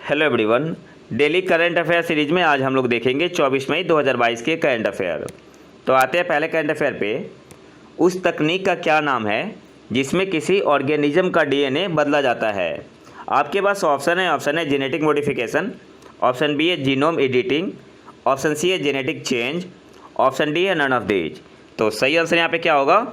Hello everyone. Daily current affair series में आज हम लोग देखेंगे 24 मई 2022 के करंट अफेयर। तो आते हैं पहले करंट अफेयर पे। उस तकनीक का क्या नाम है जिसमें किसी ऑर्गेनिज्म का डीएनए बदला जाता है? आपके पास ऑप्शन है जेनेटिक मॉडिफिकेशन, ऑप्शन बी है जीनोम एडिटिंग, ऑप्शन सी है जेनेटिक चेंज, ऑप्शन डी है नन ऑफ दीज। तो सही आंसर यहाँ पे क्या होगा?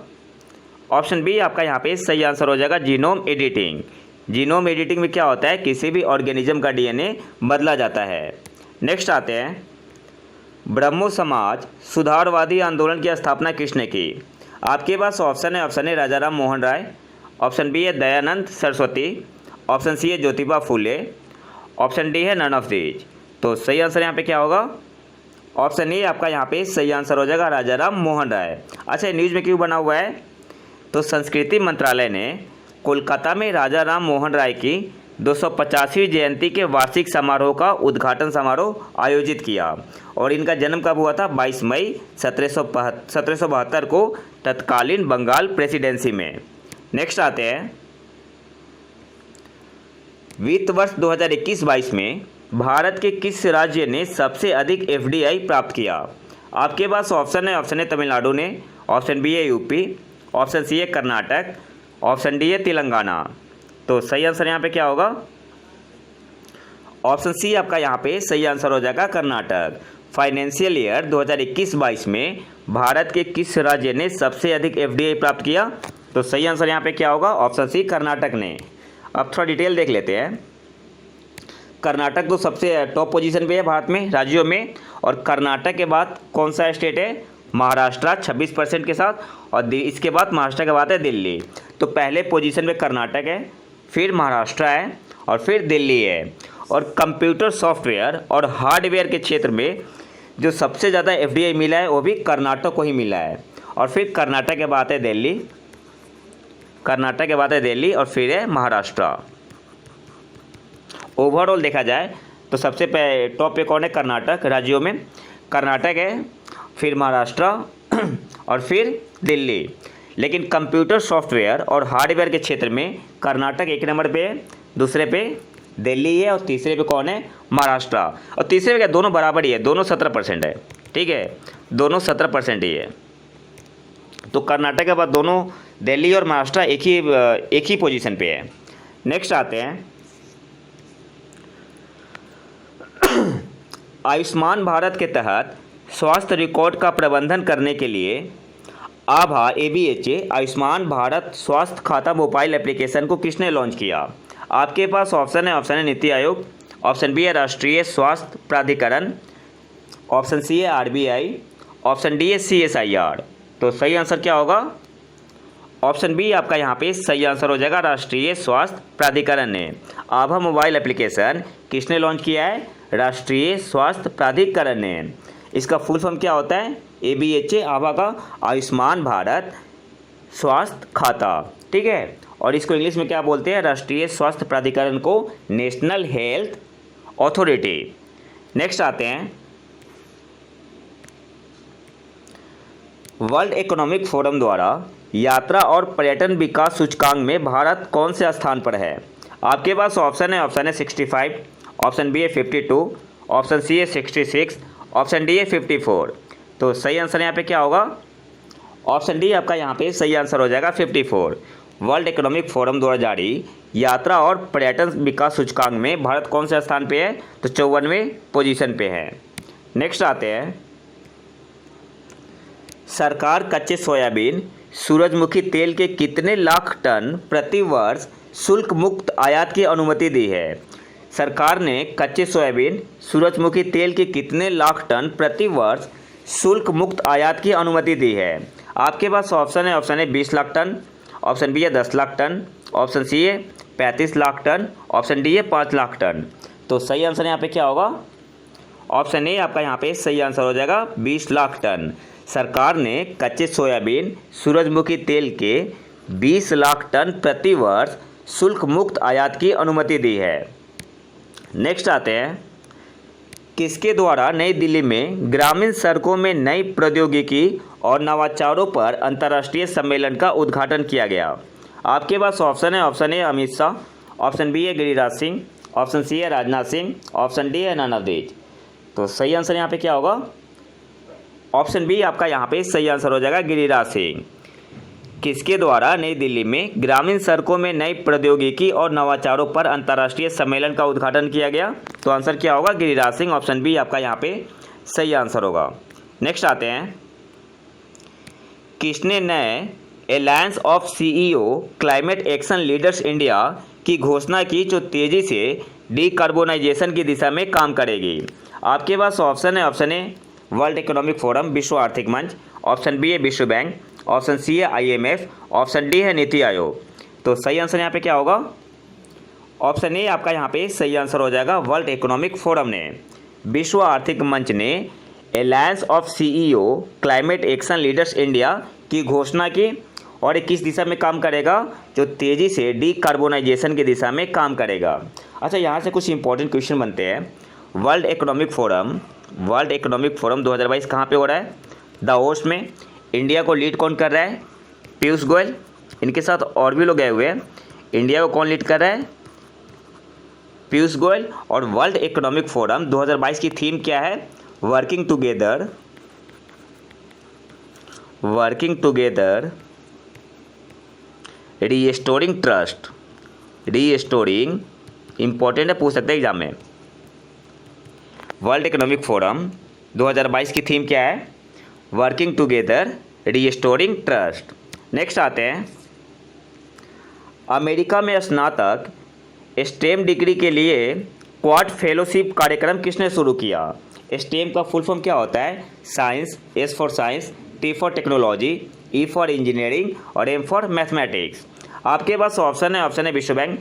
ऑप्शन बी आपका यहाँ पे सही आंसर हो जाएगा, जीनोम एडिटिंग। जीनोम एडिटिंग में क्या होता है, किसी भी ऑर्गेनिज्म का डीएनए बदला जाता है। नेक्स्ट आते हैं, ब्रह्मो समाज सुधारवादी आंदोलन की स्थापना किसने की? आपके पास ऑप्शन है राजा राम मोहन राय, ऑप्शन बी है दयानंद सरस्वती, ऑप्शन सी है ज्योतिबा फूले, ऑप्शन डी है नन ऑफ दीज। तो सही आंसर यहाँ पे क्या होगा? ऑप्शन ए आपका यहाँ पे सही आंसर हो जाएगा, राजा राम मोहन राय। अच्छा, न्यूज़ में क्यों बना हुआ है? तो संस्कृति मंत्रालय ने कोलकाता में राजा राम मोहन राय की 250वीं जयंती के वार्षिक समारोह का उद्घाटन समारोह आयोजित किया और इनका जन्म कब हुआ था? 22 मई 1772 को तत्कालीन बंगाल प्रेसिडेंसी में। नेक्स्ट आते हैं, वित्त वर्ष 2021-22 में भारत के किस राज्य ने सबसे अधिक एफडीआई प्राप्त किया? आपके पास ऑप्शन है तमिलनाडु ने, ऑप्शन बी है यूपी, ऑप्शन सी है कर्नाटक, ऑप्शन डी है तेलंगाना। तो सही आंसर यहाँ पे क्या होगा? ऑप्शन सी आपका यहाँ पे सही आंसर हो जाएगा, कर्नाटक। फाइनेंशियल ईयर 2021-22 में भारत के किस राज्य ने सबसे अधिक एफडीआई प्राप्त किया? तो सही आंसर यहाँ पे क्या होगा? ऑप्शन सी, कर्नाटक ने। अब थोड़ा डिटेल देख लेते हैं। कर्नाटक तो सबसे टॉप पोजीशन पे है भारत में राज्यों में, और कर्नाटक के बाद कौन सा स्टेट है? महाराष्ट्र 26% के साथ, और इसके बाद महाराष्ट्र के बाद है दिल्ली। तो पहले पोजीशन पे कर्नाटक है, फिर महाराष्ट्र है और फिर दिल्ली है। और कंप्यूटर सॉफ्टवेयर और हार्डवेयर के क्षेत्र में जो सबसे ज़्यादा एफडीआई मिला है वो भी कर्नाटक को ही मिला है। और फिर कर्नाटक के बाद है दिल्ली, कर्नाटक के बाद है दिल्ली और फिर है महाराष्ट्र। ओवरऑल देखा जाए तो सबसे टॉप पे कौन है? कर्नाटक राज्यों में कर्नाटक है, फिर महाराष्ट्र और फिर दिल्ली। लेकिन कंप्यूटर सॉफ्टवेयर और हार्डवेयर के क्षेत्र में कर्नाटक एक नंबर पे है, दूसरे पे दिल्ली है और तीसरे पे कौन है? महाराष्ट्र। और तीसरे पे क्या, दोनों बराबर ही है, दोनों 17% है। ठीक है, दोनों 17% ही है। तो कर्नाटक के बाद दोनों दिल्ली और महाराष्ट्र एक ही पोजीशन पे है। नेक्स्ट आते हैं, आयुष्मान भारत के तहत स्वास्थ्य रिकॉर्ड का प्रबंधन करने के लिए आभा ABHA आयुष्मान भारत स्वास्थ्य खाता मोबाइल एप्लीकेशन को किसने लॉन्च किया? आपके पास ऑप्शन है नीति आयोग, ऑप्शन बी है राष्ट्रीय स्वास्थ्य प्राधिकरण, ऑप्शन सी है RBI, ऑप्शन डी है CSIR। तो सही आंसर क्या होगा? ऑप्शन बी आपका यहाँ पे सही आंसर हो जाएगा, राष्ट्रीय स्वास्थ्य प्राधिकरण ने। आभा मोबाइल एप्लीकेशन किसने लॉन्च किया है? राष्ट्रीय स्वास्थ्य प्राधिकरण ने। इसका फुल फॉर्म क्या होता है? ABHA आभा का आयुष्मान भारत स्वास्थ्य खाता। ठीक है, और इसको इंग्लिश में क्या बोलते हैं? राष्ट्रीय स्वास्थ्य प्राधिकरण को नेशनल हेल्थ अथॉरिटी। नेक्स्ट आते हैं, वर्ल्ड इकोनॉमिक फोरम द्वारा यात्रा और पर्यटन विकास सूचकांक में भारत कौन से स्थान पर है? आपके पास ऑप्शन है 65, ऑप्शन बी है 52, ऑप्शन सी है 66, ऑप्शन डी है 54। तो सही आंसर यहाँ पे क्या होगा? ऑप्शन डी आपका यहाँ पे सही आंसर हो जाएगा, 54। वर्ल्ड इकोनॉमिक फोरम द्वारा जारी यात्रा और पर्यटन विकास सूचकांक में भारत कौन से स्थान पे है? तो 54वें पोजीशन पे है। नेक्स्ट आते हैं, सरकार कच्चे सोयाबीन सूरजमुखी तेल के कितने लाख टन प्रति वर्ष शुल्क मुक्त आयात की अनुमति दी है? सरकार ने कच्चे सोयाबीन सूरजमुखी तेल के कितने लाख टन प्रति वर्ष शुल्क मुक्त आयात की अनुमति दी है? आपके पास ऑप्शन है 20 लाख टन, ऑप्शन बी है 10 लाख टन, ऑप्शन सी है 35 लाख टन, ऑप्शन डी है 5 लाख टन। तो सही आंसर यहाँ पे क्या होगा? ऑप्शन ए आपका यहाँ पे सही आंसर हो जाएगा, 20 लाख टन। सरकार ने कच्चे सोयाबीन सूरजमुखी तेल के 20 लाख टन प्रति वर्ष शुल्क मुक्त आयात की अनुमति दी है। नेक्स्ट आते हैं, किसके द्वारा नई दिल्ली में ग्रामीण सड़कों में नई प्रौद्योगिकी और नवाचारों पर अंतर्राष्ट्रीय सम्मेलन का उद्घाटन किया गया? आपके पास ऑप्शन है ए अमित शाह, ऑप्शन बी है गिरिराज सिंह, ऑप्शन सी है राजनाथ सिंह, ऑप्शन डी है नन ऑफ दीज। तो सही आंसर यहाँ पे क्या होगा? ऑप्शन बी आपका यहाँ पे सही आंसर हो जाएगा, गिरिराज सिंह। किसके द्वारा नई दिल्ली में ग्रामीण सड़कों में नई प्रौद्योगिकी और नवाचारों पर अंतर्राष्ट्रीय सम्मेलन का उद्घाटन किया गया? तो आंसर क्या होगा? गिरिराज सिंह। ऑप्शन बी आपका यहाँ पे सही आंसर होगा। नेक्स्ट आते हैं, किसने नए alliance of CEO climate action leaders India की घोषणा की जो तेजी से डीकार्बोनाइजेशन की दिशा में काम करेगी? आपके पास ऑप्शन है, option a world economic forum, विश्व आर्थिक मंच, ऑप्शन बी है विश्व बैंक, ऑप्शन सी है IMF, ऑप्शन डी है नीति आयोग। तो सही आंसर यहाँ पे क्या होगा? ऑप्शन ए आपका यहाँ पे सही आंसर हो जाएगा, वर्ल्ड इकोनॉमिक फोरम ने, विश्व आर्थिक मंच ने alliance of CEO climate action leaders India की घोषणा की और किस दिशा में काम करेगा? जो तेज़ी से डीकार्बोनाइजेशन की दिशा में काम करेगा। अच्छा, यहाँ से कुछ इंपॉर्टेंट क्वेश्चन बनते हैं। वर्ल्ड इकोनॉमिक फोरम 2022 कहाँ पे हो रहा है? दावोस में। इंडिया को लीड कौन कर रहा है? पीयूष गोयल। इनके साथ और भी लोग गए हुए हैं। इंडिया को कौन लीड कर रहा है? पीयूष गोयल। और वर्ल्ड इकोनॉमिक फोरम 2022 की थीम क्या है? Working together restoring trust. Restoring important है, पूछ सकते हैं एग्जाम में। वर्ल्ड इकोनॉमिक फोरम 2022 की थीम क्या है? Working together restoring trust. Next आते हैं, अमेरिका में स्नातक स्टेम डिग्री के लिए क्वाड फेलोशिप कार्यक्रम किसने शुरू किया? स्टेम का फुल फॉर्म क्या होता है? Science, S for science, T for technology, E for engineering और M फॉर मैथमेटिक्स। आपके पास ऑप्शन है विश्व बैंक,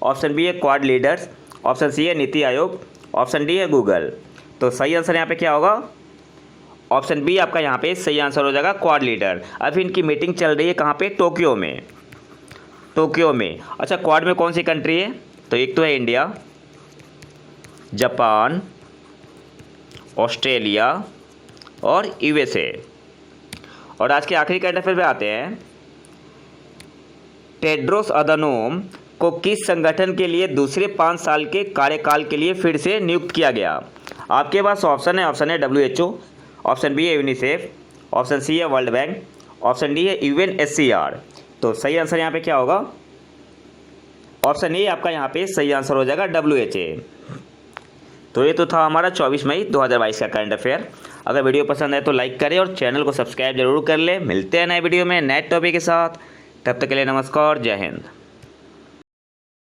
ऑप्शन बी है क्वाड लीडर्स, ऑप्शन सी है नीति आयोग, ऑप्शन डी है गूगल। तो सही आंसर यहाँ पे क्या होगा? ऑप्शन बी आपका यहाँ पे सही आंसर हो जाएगा, क्वाड लीडर। अभी इनकी मीटिंग चल रही है कहाँ पे? टोक्यो में। अच्छा, क्वाड में कौन सी कंट्री है? तो एक तो है इंडिया, जापान, ऑस्ट्रेलिया और USA। और आज के आखिरी करंट अफेयर पे आते हैं, टेड्रोस अधानोम को किस संगठन के लिए दूसरे 5 साल के कार्यकाल के लिए फिर से नियुक्त किया गया? आपके पास ऑप्शन है WHO, ऑप्शन बी है यूनिसेफ, ऑप्शन सी है वर्ल्ड बैंक, ऑप्शन डी है UNSCR। तो सही आंसर यहाँ पे क्या होगा? ऑप्शन ए आपका यहाँ पे सही आंसर हो जाएगा, WHA। तो ये तो था हमारा 24 मई 2022 का करंट अफेयर। अगर वीडियो पसंद आए तो लाइक करें और चैनल को सब्सक्राइब जरूर कर लें। मिलते हैं नए वीडियो में नए टॉपिक के साथ। तब तक के लिए नमस्कार, जय हिंद।